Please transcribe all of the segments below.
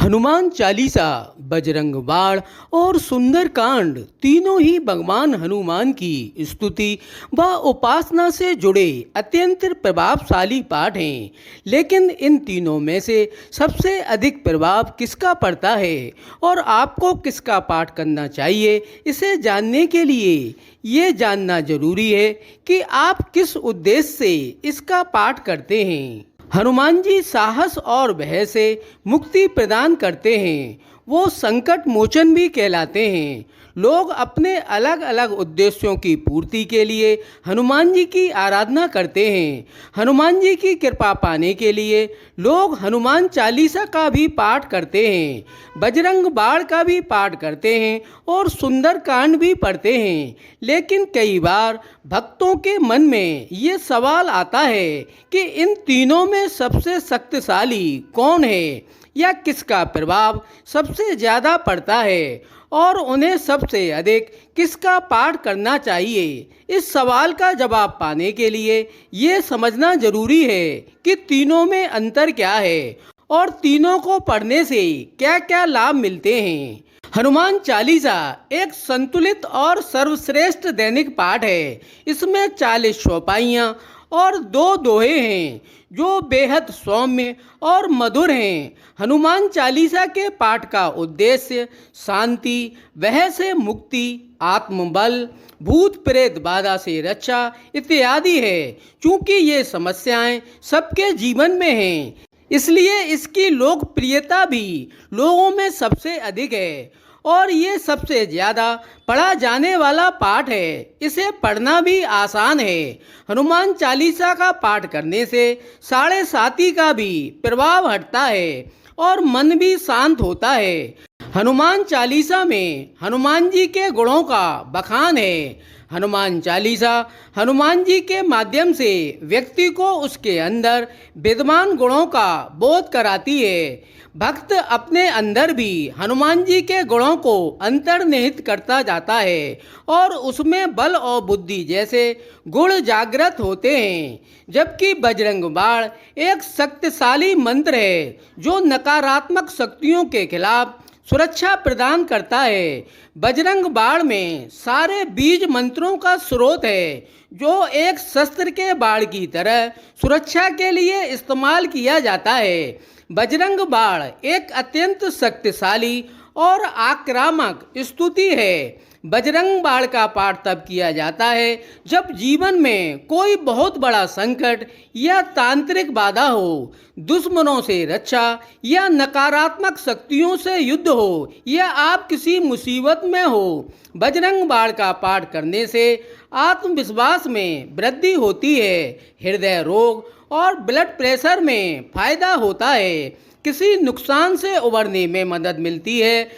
हनुमान चालीसा, बजरंग बाण और सुंदरकांड तीनों ही भगवान हनुमान की स्तुति व उपासना से जुड़े अत्यंत प्रभावशाली पाठ हैं। लेकिन इन तीनों में से सबसे अधिक प्रभाव किसका पड़ता है और आपको किसका पाठ करना चाहिए, इसे जानने के लिए ये जानना जरूरी है कि आप किस उद्देश्य से इसका पाठ करते हैं। हनुमान जी साहस और भय से मुक्ति प्रदान करते हैं। वो संकट मोचन भी कहलाते हैं। लोग अपने अलग अलग उद्देश्यों की पूर्ति के लिए हनुमान जी की आराधना करते हैं। हनुमान जी की कृपा पाने के लिए लोग हनुमान चालीसा का भी पाठ करते हैं, बजरंग बाण का भी पाठ करते हैं और सुंदरकांड भी पढ़ते हैं। लेकिन कई बार भक्तों के मन में ये सवाल आता है कि इन तीनों में सबसे शक्तिशाली कौन है या किसका प्रभाव सबसे ज़्यादा पड़ता है और उन्हें सबसे अधिक किसका पाठ करना चाहिए। इस सवाल का जवाब पाने के लिए ये समझना जरूरी है कि तीनों में अंतर क्या है और तीनों को पढ़ने से क्या क्या लाभ मिलते हैं। हनुमान चालीसा एक संतुलित और सर्वश्रेष्ठ दैनिक पाठ है। इसमें 40 चौपाइयाँ और 2 दोहे हैं जो बेहद सौम्य और मधुर हैं। हनुमान चालीसा के पाठ का उद्देश्य शांति, वह से मुक्ति, आत्मबल, भूत प्रेत बाधा से रक्षा इत्यादि है। चूँकि ये समस्याएं सबके जीवन में हैं, इसलिए इसकी लोकप्रियता भी लोगों में सबसे अधिक है और ये सबसे ज़्यादा पढ़ा जाने वाला पाठ है। इसे पढ़ना भी आसान है। हनुमान चालीसा का पाठ करने से साढ़े साती का भी प्रभाव हटता है और मन भी शांत होता है। हनुमान चालीसा में हनुमान जी के गुणों का बखान है। हनुमान चालीसा हनुमान जी के माध्यम से व्यक्ति को उसके अंदर विद्यमान गुणों का बोध कराती है। भक्त अपने अंदर भी हनुमान जी के गुणों को अंतर्निहित करता जाता है और उसमें बल और बुद्धि जैसे गुण जागृत होते हैं। जबकि बजरंग बाण एक शक्तिशाली मंत्र है जो नकारात्मक शक्तियों के खिलाफ सुरक्षा प्रदान करता है। बजरंग बाण में सारे बीज मंत्रों का स्रोत है जो एक शस्त्र के बाण की तरह सुरक्षा के लिए इस्तेमाल किया जाता है। बजरंग बाण एक अत्यंत शक्तिशाली और आक्रामक स्तुति है। बजरंग बाण का पाठ तब किया जाता है जब जीवन में कोई बहुत बड़ा संकट या तांत्रिक बाधा हो, दुश्मनों से रक्षा या नकारात्मक शक्तियों से युद्ध हो या आप किसी मुसीबत में हो। बजरंग बाण का पाठ करने से आत्मविश्वास में वृद्धि होती है, हृदय रोग और ब्लड प्रेशर में फायदा होता है, किसी नुकसान से उबरने में मदद मिलती है।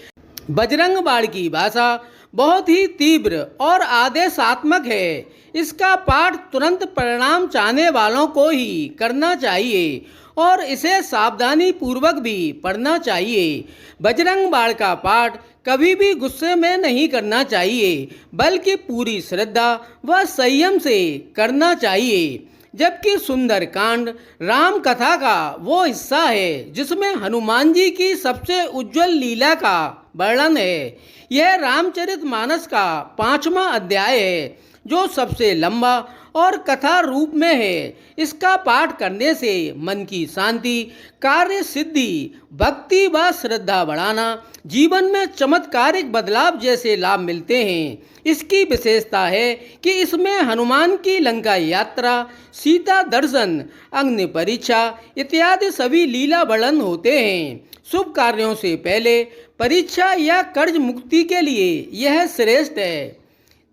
बजरंग बाण की भाषा बहुत ही तीव्र और आदेशात्मक है। इसका पाठ तुरंत परिणाम चाहने वालों को ही करना चाहिए और इसे सावधानी पूर्वक भी पढ़ना चाहिए। बजरंग बाण का पाठ कभी भी गुस्से में नहीं करना चाहिए, बल्कि पूरी श्रद्धा व संयम से करना चाहिए। जबकि सुंदरकांड राम कथा का वो हिस्सा है जिसमें हनुमान जी की सबसे उज्जवल लीला का वर्णन है। यह रामचरितमानस का 5वां अध्याय है जो सबसे लंबा और कथा रूप में है। इसका पाठ करने से मन की शांति, कार्य सिद्धि, भक्ति व श्रद्धा बढ़ाना, जीवन में चमत्कारिक बदलाव जैसे लाभ मिलते हैं। इसकी विशेषता है कि इसमें हनुमान की लंका यात्रा, सीता दर्शन, अग्नि परीक्षा इत्यादि सभी लीला वर्णन होते हैं। शुभ कार्यों से पहले परीक्षा या कर्ज मुक्ति के लिए यह श्रेष्ठ है।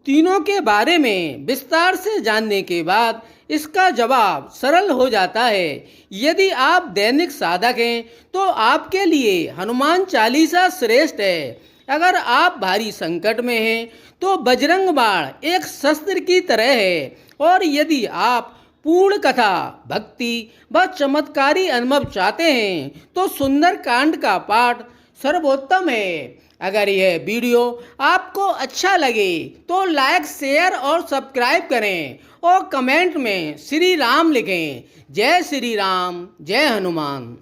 तीनों के बारे में विस्तार से जानने के बाद इसका जवाब सरल हो जाता है। यदि आप दैनिक साधक हैं तो आपके लिए हनुमान चालीसा श्रेष्ठ है। अगर आप भारी संकट में हैं तो बजरंग बाण एक शस्त्र की तरह है और यदि आप पूर्ण कथा, भक्ति व चमत्कारी अनुभव चाहते हैं तो सुंदरकांड का पाठ सर्वोत्तम है। अगर यह वीडियो आपको अच्छा लगे तो लाइक, शेयर और सब्सक्राइब करें और कमेंट में श्री राम लिखें। जय श्री राम, जय हनुमान।